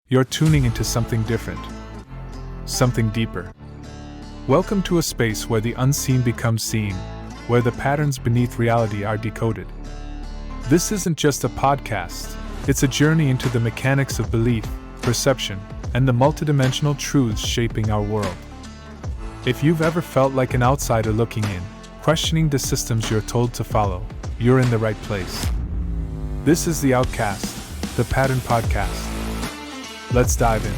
You're tuning into something different, something deeper. Welcome to a space where the unseen becomes seen, where the patterns beneath reality are decoded. This isn't just a podcast, it's a journey into the mechanics of belief, perception, and the multidimensional truths shaping our world. If you've ever felt like an outsider looking in, questioning the systems you're told to follow, you're in the right place. This is the OUTKAST, the Pattern Podcast. Let's dive in.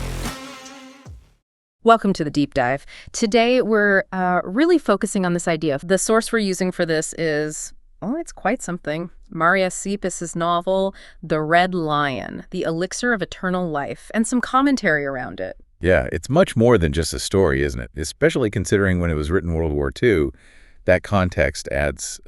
Welcome to the deep dive. Today we're really focusing on this idea. The source we're using for this is, it's quite something. Mária Szepes' novel, The Red Lion, The Elixir of Eternal Life, and some commentary around it. Yeah, it's much more than just a story, isn't it? Especially considering when it was written in World War II, that context adds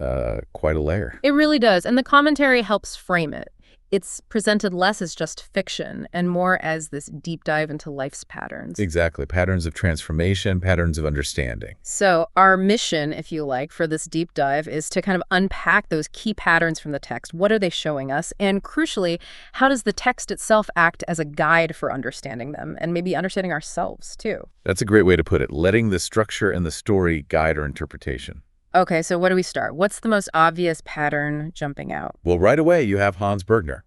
quite a layer. It really does, and the commentary helps frame it. It's presented less as just fiction and more as this deep dive into life's patterns. Exactly. Patterns of transformation, patterns of understanding. So our mission, if you like, for this deep dive is to kind of unpack those key patterns from the text. What are they showing us? And crucially, how does the text itself act as a guide for understanding them and maybe understanding ourselves, too? That's a great way to put it. Letting the structure and the story guide our interpretation. Okay, so where do we start? What's the most obvious pattern jumping out? Well, right away, you have Hans Bergner.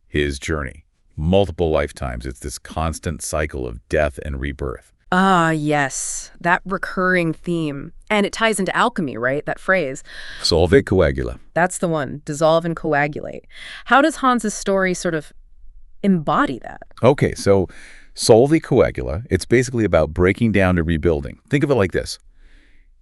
His journey. Multiple lifetimes. It's this constant cycle of death and rebirth. Ah, yes. That recurring theme. And it ties into alchemy, right? That phrase. Solve coagula. That's the one. Dissolve and coagulate. How does Hans's story sort of embody that? Okay, so solve coagula, it's basically about breaking down and rebuilding. Think of it like this.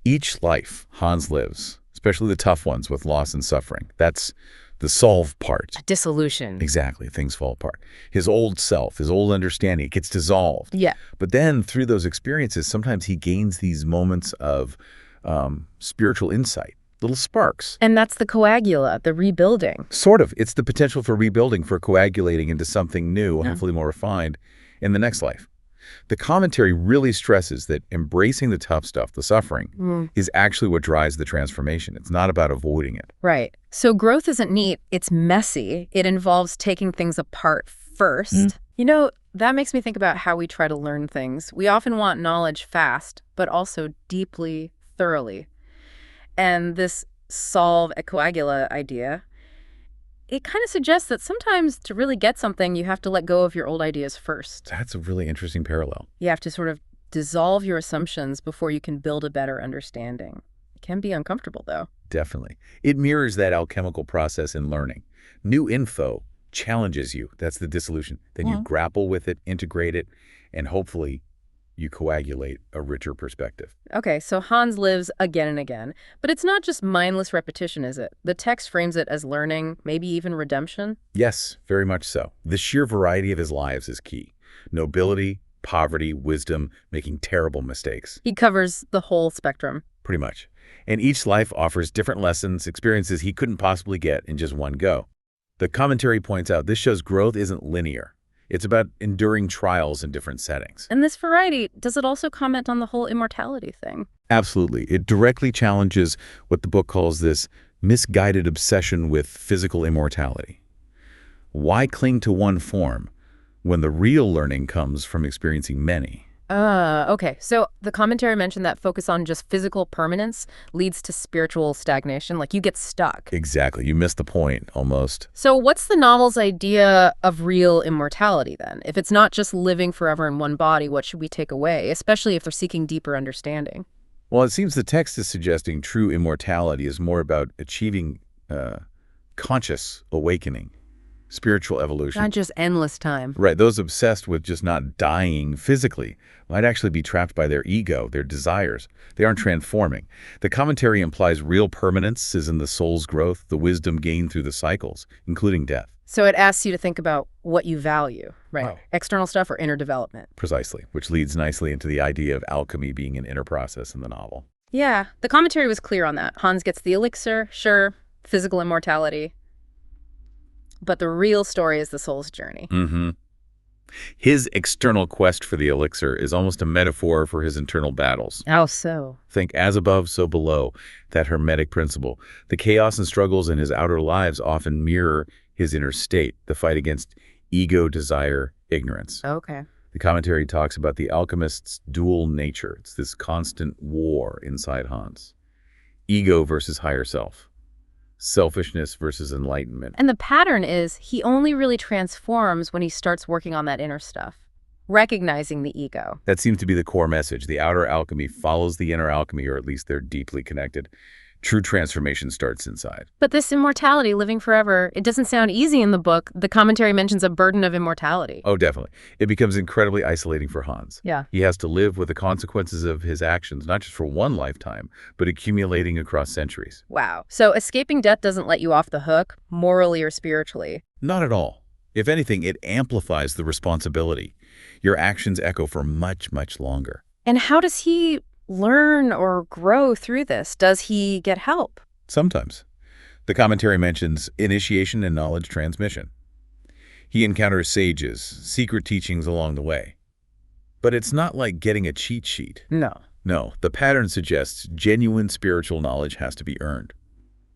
Each life Hans lives, especially the tough ones with loss and suffering, that's the solve part. A dissolution. Exactly. Things fall apart. His old self, his old understanding, it gets dissolved. Yeah. But then through those experiences, sometimes he gains these moments of spiritual insight, little sparks. And that's the coagula, the rebuilding. Sort of. It's the potential for rebuilding, for coagulating into something new, hopefully more refined, in the next life. The commentary really stresses that embracing the tough stuff, the suffering, is actually what drives the transformation. It's not about avoiding it. Right. So growth isn't neat. It's messy. It involves taking things apart first. You know, that makes me think about how we try to learn things. We often want knowledge fast, but also deeply, thoroughly. And this solve et coagula idea, it kind of suggests that sometimes to really get something, you have to let go of your old ideas first. That's a really interesting parallel. You have to sort of dissolve your assumptions before you can build a better understanding. It can be uncomfortable, though. Definitely. It mirrors that alchemical process in learning. New info challenges you. That's the dissolution. Then you grapple with it, integrate it, and hopefully you coagulate a richer perspective. Okay, so Hans lives again and again. But it's not just mindless repetition, is it? The text frames it as learning, maybe even redemption? Yes, very much so. The sheer variety of his lives is key. Nobility, poverty, wisdom, making terrible mistakes. He covers the whole spectrum. Pretty much. And each life offers different lessons, experiences he couldn't possibly get in just one go. The commentary points out this shows growth isn't linear. It's about enduring trials in different settings. And this variety, does it also comment on the whole immortality thing? Absolutely. It directly challenges what the book calls this misguided obsession with physical immortality. Why cling to one form when the real learning comes from experiencing many? Okay. So the commentary mentioned that focus on just physical permanence leads to spiritual stagnation, like you get stuck. Exactly. You missed the point, almost. So what's the novel's idea of real immortality, then? If it's not just living forever in one body, what should we take away, especially if they're seeking deeper understanding? Well, it seems the text is suggesting true immortality is more about achieving conscious awakening. Spiritual evolution. Not just endless time. Right. Those obsessed with just not dying physically might actually be trapped by their ego, their desires. They aren't transforming. The commentary implies real permanence is in the soul's growth, the wisdom gained through the cycles, including death. So it asks you to think about what you value, right? Wow. External stuff or inner development. Precisely, which leads nicely into the idea of alchemy being an inner process in the novel. Yeah, the commentary was clear on that. Hans gets the elixir, sure, physical immortality. But the real story is the soul's journey. His external quest for the elixir is almost a metaphor for his internal battles. How so? Think as above, so below, that hermetic principle. The chaos and struggles in his outer lives often mirror his inner state, the fight against ego, desire, ignorance. Okay. The commentary talks about the alchemist's dual nature. It's this constant war inside Hans. Ego versus higher self. Selfishness versus enlightenment. And the pattern is he only really transforms when he starts working on that inner stuff, recognizing the ego. That seems to be the core message. The outer alchemy follows the inner alchemy, or at least they're deeply connected. True transformation starts inside. But this immortality, living forever, it doesn't sound easy in the book. The commentary mentions a burden of immortality. Oh, definitely. It becomes incredibly isolating for Hans. Yeah. He has to live with the consequences of his actions, not just for one lifetime, but accumulating across centuries. Wow. So escaping death doesn't let you off the hook, morally or spiritually. Not at all. If anything, it amplifies the responsibility. Your actions echo for much, much longer. And how does he learn or grow through this? Does he get help? Sometimes. The commentary mentions initiation and knowledge transmission. He encounters sages, secret teachings along the way. But it's not like getting a cheat sheet. No. No, the pattern suggests genuine spiritual knowledge has to be earned.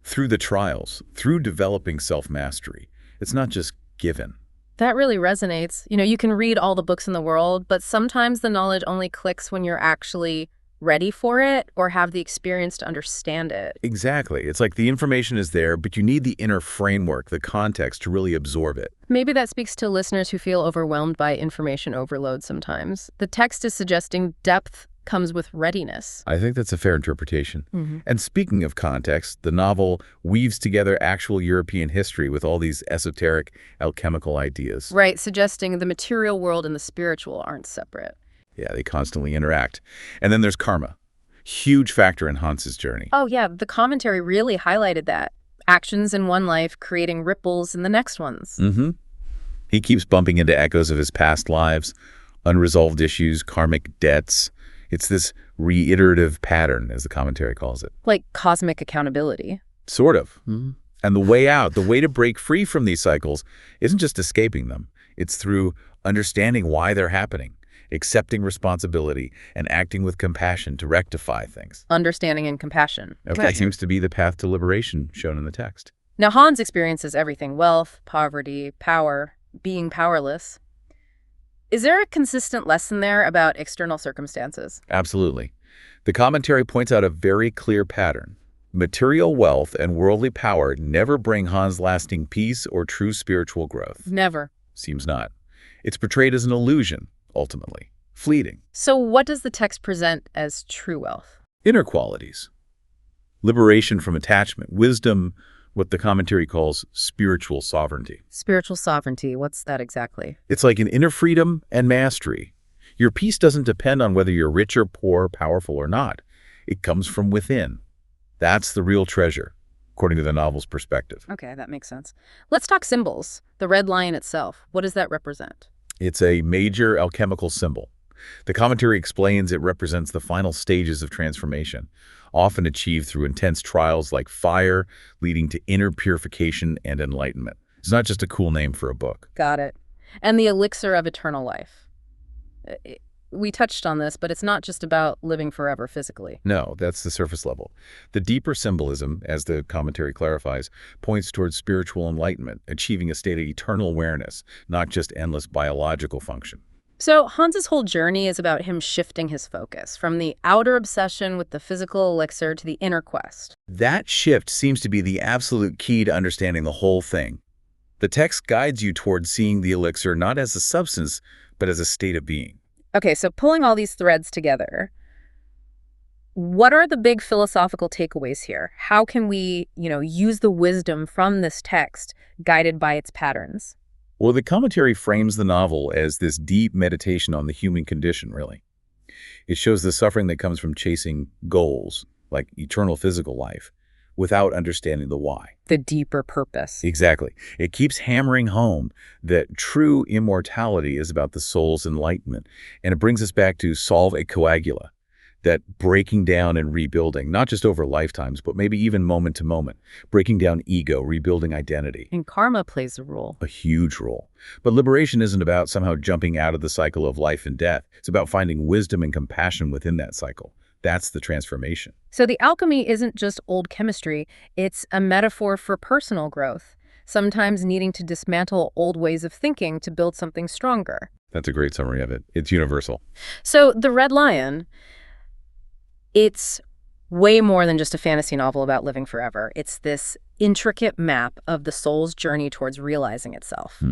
Through the trials, through developing self-mastery. It's not just given. That really resonates. You can read all the books in the world, but sometimes the knowledge only clicks when you're actually ready for it or have the experience to understand it. Exactly. It's like the information is there, but you need the inner framework, the context to really absorb it. Maybe that speaks to listeners who feel overwhelmed by information overload sometimes. The text is suggesting depth comes with readiness. I think that's a fair interpretation. And speaking of context, the novel weaves together actual European history with all these esoteric alchemical ideas. Right, suggesting the material world and the spiritual aren't separate. Yeah, they constantly interact. And then there's karma. Huge factor in Hans's journey. Oh yeah, the commentary really highlighted that. Actions in one life creating ripples in the next ones. He keeps bumping into echoes of his past lives, unresolved issues, karmic debts. It's this reiterative pattern, as the commentary calls it. Like cosmic accountability. Sort of. And the way out, the way to break free from these cycles isn't just escaping them. It's through understanding why they're happening, accepting responsibility, and acting with compassion to rectify things. Understanding and compassion. That seems to be the path to liberation shown in the text. Now, Hans experiences everything: wealth, poverty, power, being powerless. Is there a consistent lesson there about external circumstances? Absolutely. The commentary points out a very clear pattern. Material wealth and worldly power never bring Hans lasting peace or true spiritual growth. Never. Seems not. It's portrayed as an illusion, ultimately. Fleeting. So what does the text present as true wealth? Inner qualities. Liberation from attachment, wisdom, what the commentary calls spiritual sovereignty. Spiritual sovereignty, what's that exactly? It's like an inner freedom and mastery. Your peace doesn't depend on whether you're rich or poor, powerful or not. It comes from within. That's the real treasure, according to the novel's perspective. Okay, that makes sense. Let's talk symbols. The red lion itself, what does that represent? It's a major alchemical symbol. The commentary explains it represents the final stages of transformation, often achieved through intense trials like fire, leading to inner purification and enlightenment. It's not just a cool name for a book. Got it. And the Elixir of Eternal Life. We touched on this, but it's not just about living forever physically. No, that's the surface level. The deeper symbolism, as the commentary clarifies, points towards spiritual enlightenment, achieving a state of eternal awareness, not just endless biological function. So Hans's whole journey is about him shifting his focus from the outer obsession with the physical elixir to the inner quest. That shift seems to be the absolute key to understanding the whole thing. The text guides you towards seeing the elixir not as a substance, but as a state of being. Okay, so pulling all these threads together, what are the big philosophical takeaways here? How can we, use the wisdom from this text guided by its patterns? Well, the commentary frames the novel as this deep meditation on the human condition, really. It shows the suffering that comes from chasing goals, like eternal physical life, without understanding the why. The deeper purpose. Exactly. It keeps hammering home that true immortality is about the soul's enlightenment. And it brings us back to solve a coagula, that breaking down and rebuilding, not just over lifetimes, but maybe even moment to moment, breaking down ego, rebuilding identity. And karma plays a role. A huge role. But liberation isn't about somehow jumping out of the cycle of life and death. It's about finding wisdom and compassion within that cycle. That's the transformation. So the alchemy isn't just old chemistry, it's a metaphor for personal growth. sometimes needing to dismantle old ways of thinking to build something stronger. That's a great summary of it. It's universal. So The Red Lion, it's way more than just a fantasy novel about living forever. It's this intricate map of the soul's journey towards realizing itself.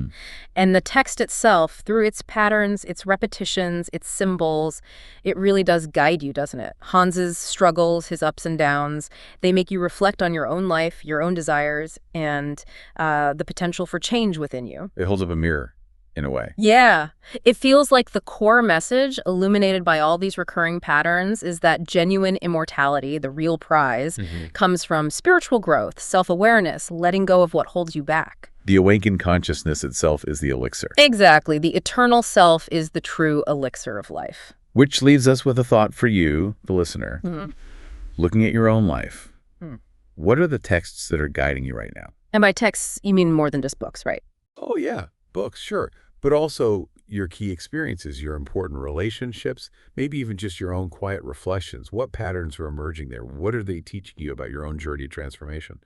And the text itself, through its patterns, its repetitions, its symbols, it really does guide you, doesn't it? Hans's struggles, his ups and downs, they make you reflect on your own life, your own desires, and the potential for change within you. It holds up a mirror, in a way. Yeah. It feels like the core message, illuminated by all these recurring patterns, is that genuine immortality, the real prize, comes from spiritual growth, self-awareness, letting go of what holds you back. The awakened consciousness itself is the elixir. Exactly. The eternal self is the true elixir of life. Which leaves us with a thought for you, the listener. Looking at your own life, what are the texts that are guiding you right now? And by texts, you mean more than just books, right? Oh, yeah. Books, sure. But also your key experiences, your important relationships, maybe even just your own quiet reflections. What patterns are emerging there? What are they teaching you about your own journey of transformation?